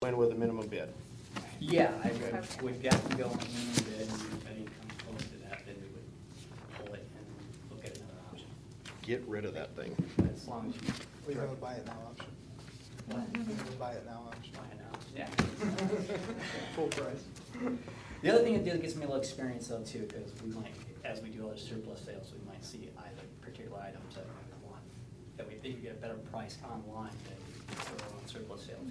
in with a minimum bid. Yeah, we've got to go on the minimum bid, and if anything comes close to that, then we would pull it and look at another option. Get rid of that thing. But as long as you. We have a buy it now option. What? We have a buy it now option. Buy it now, yeah. Full price. The other thing it gives me a little experience though too, because we might, as we do other surplus sales, we might see either particular items that we want, that we think we get a better price online than on surplus sales.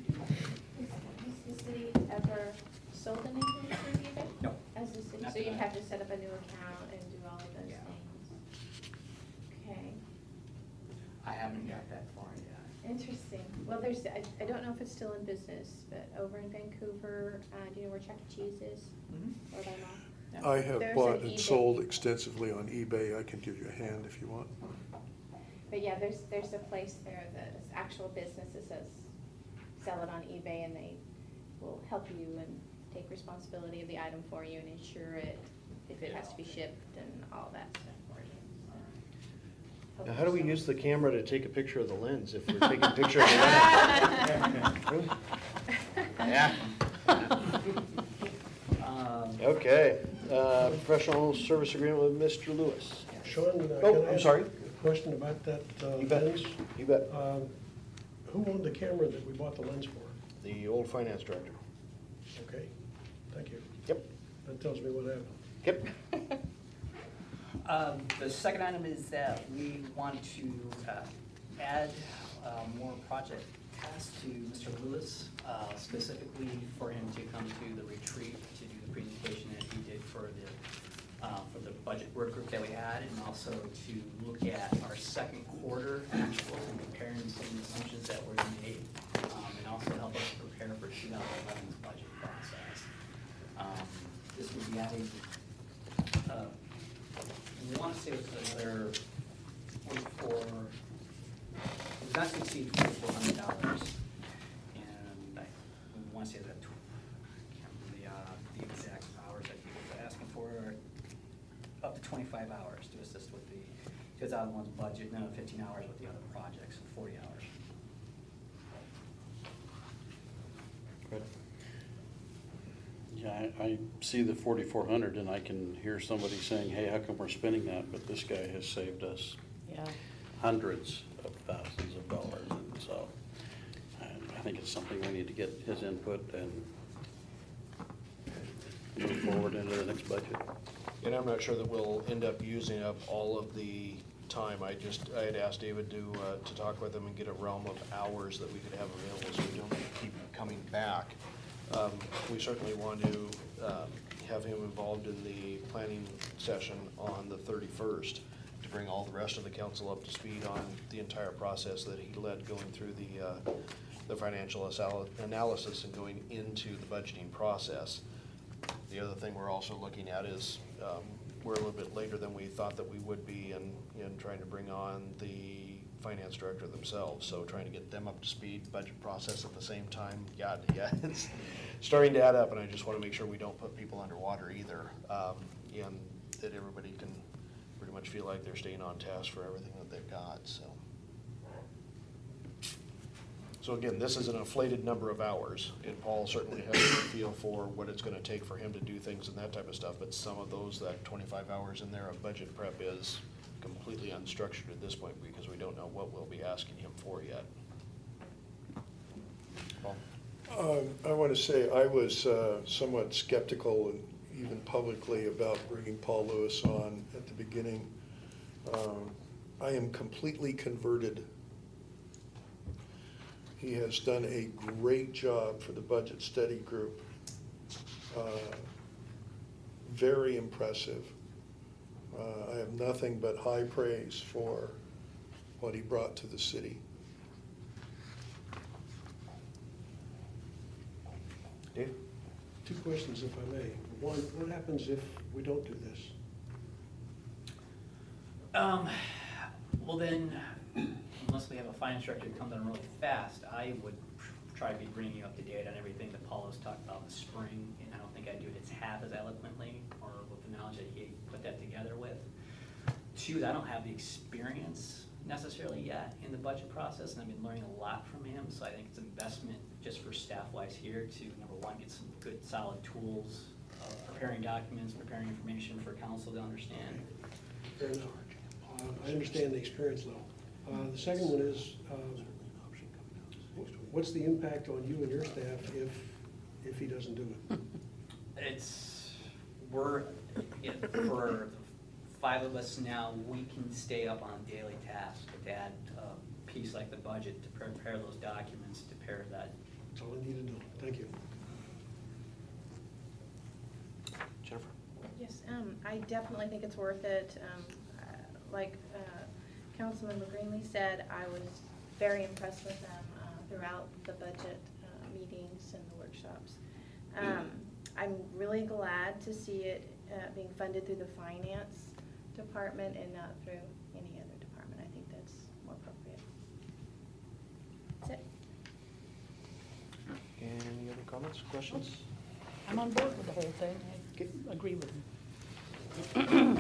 Has the city ever sold anything through eBay? No. As a city, Not so you'd that I- have to set up a new account and do all of those Yeah. things. Okay, I haven't got that far yet. interesting. Well, there's, I don't know if it's still in business, but over in Vancouver, do you know where Chuck E. Cheese is? Or by mall? Yeah. I have There's bought an and eBay. sold extensively on eBay. I can give you a hand if you want. But yeah, there's a place there that's actual business that says, sell it on eBay, and they will help you and take responsibility of the item for you and insure it if it has to be shipped and all that stuff for you. Now, how do we use the camera to take a picture of the lens if we're taking a picture of the lens? Yeah. Okay. Professional service agreement with Mr. Lewis. Sean, Oh, can I I'm ask sorry. a question about that You bet. lens? You bet. Who owned the camera that we bought the lens for? The old finance director. Okay, thank you. Yep. That tells me what happened. Yep. The second item is that we want to add more project tasks to Mr. Lewis, specifically for him to come to the retreat to do the presentation that he did for the budget work group that we had, and also to look at our second quarter actuals and comparing some of the assumptions that were made, and also help us prepare for 2011's budget process. This would be adding, we want to say it's another 44, it does not exceed $2,400, and I want to say that, I can't remember the exact hours that people were asking for, up to 25 hours to assist with the 2001's budget, and then 15 hours with the other projects, and 40 hours. Yeah, I see the 4,400 and I can hear somebody saying, hey, how come we're spending that? But this guy has saved us hundreds of thousands of dollars. And so I think it's something we need to get his input and move forward into the next budget. And I'm not sure that we'll end up using up all of the time. I had asked David to talk with him and get a realm of hours that we could have available so we don't keep coming back. We certainly want to have him involved in the planning session on the 31st to bring all the rest of the council up to speed on the entire process that he led going through the financial analysis and going into the budgeting process. The other thing we're also looking at is we're a little bit later than we thought that we would be in trying to bring on the finance director themselves, so trying to get them up to speed, budget process at the same time. Yeah, it's starting to add up, and I just want to make sure we don't put people underwater either, and that everybody can pretty much feel like they're staying on task for everything that they've got. So again, this is an inflated number of hours, and Paul certainly has a feel for what it's going to take for him to do things and that type of stuff, but some of those, that 25 hours in there of budget prep is completely unstructured at this point because we don't know what we'll be asking him for yet. Paul? I want to say I was somewhat skeptical and even publicly about bringing Paul Lewis on at the beginning. I am completely converted. He has done a great job for the budget study group. Very impressive. I have nothing but high praise for what he brought to the city. Dave? Two questions, if I may. One, what happens if we don't do this? Well then, unless we have a finance director that comes in really fast, I would try to be bringing you up to date on everything that Paul has talked about in the spring, and I don't think I do it half as eloquently or with the knowledge that he put that together with. Two, I don't have the experience necessarily yet in the budget process, and I've been learning a lot from him, so I think it's an investment just for staff-wise here to, number one, get some good solid tools, preparing documents, preparing information for council to understand. Fair enough. I understand the experience level. The second one is, what's the impact on you and your staff if he doesn't do it? For the 5 of us now, we can stay up on daily tasks to add a piece like the budget, to prepare those documents, to prepare that. That's all I need to know. Thank you. Jennifer? Yes, I definitely think it's worth it. Like Councilmember Greenlee said, I was very impressed with them throughout the budget meetings and the workshops. I'm really glad to see it being funded through the finance department and not through any other department. I think that's more appropriate. That's it. Any other comments, questions? I'm on board with the whole thing. I agree with him.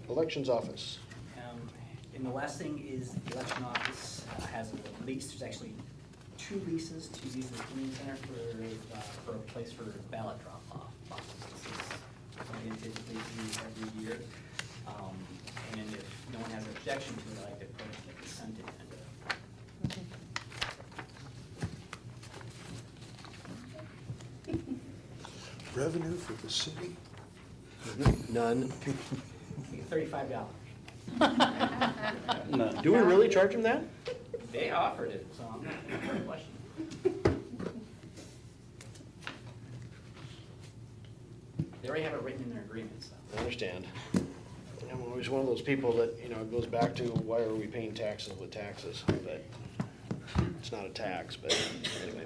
Elections office. And the last thing is the election office has a lease. There's actually 2 leases to use the community center for a place for ballot drop-off boxes. This is something we typically do every year. And if no one has an objection to it, I'd like to put it in the consent agenda. Revenue for the city? None. $35. No. Do we really charge them that? They offered it, so I'm not going to question. They already have it written in their agreements, though. I understand. I'm always one of those people that, you know, it goes back to why are we paying taxes with taxes? But it's not a tax, but anyway.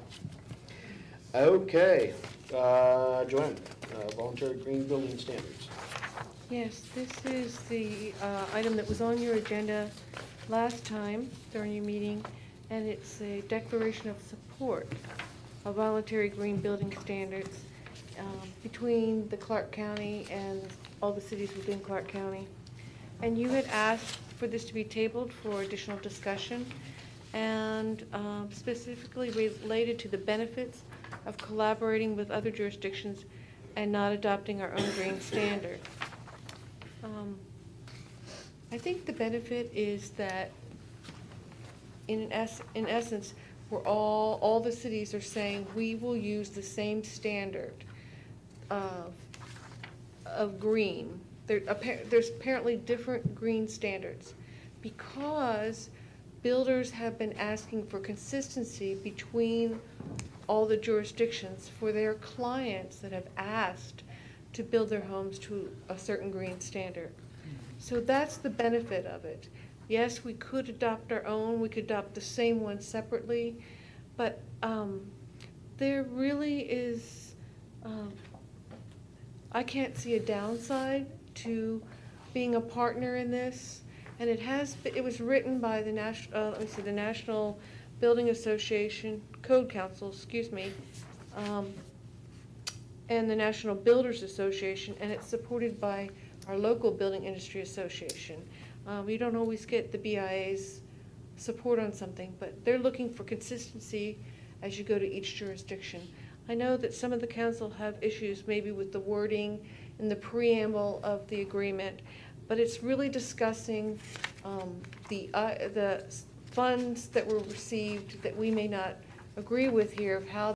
Okay, Joanne, voluntary green building standards. Yes, this is the item that was on your agenda last time during your meeting, and it's a declaration of support of voluntary green building standards between the Clark County and all the cities within Clark County. And you had asked for this to be tabled for additional discussion, and specifically related to the benefits of collaborating with other jurisdictions and not adopting our own green standard. I think the benefit is that in essence, we're all the cities are saying we will use the same standard of green. There's apparently different green standards because builders have been asking for consistency between all the jurisdictions for their clients that have asked to build their homes to a certain green standard. So that's the benefit of it. Yes, we could adopt our own, we could adopt the same one separately, but there really is, I can't see a downside to being a partner in this. And it was written by the the National Building Association, Code Council, excuse me, and the National Builders Association, and it's supported by our local Building Industry Association. We don't always get the BIA's support on something, but they're looking for consistency as you go to each jurisdiction. I know that some of the council have issues maybe with the wording in the preamble of the agreement, but it's really discussing the funds that were received that we may not agree with here, of how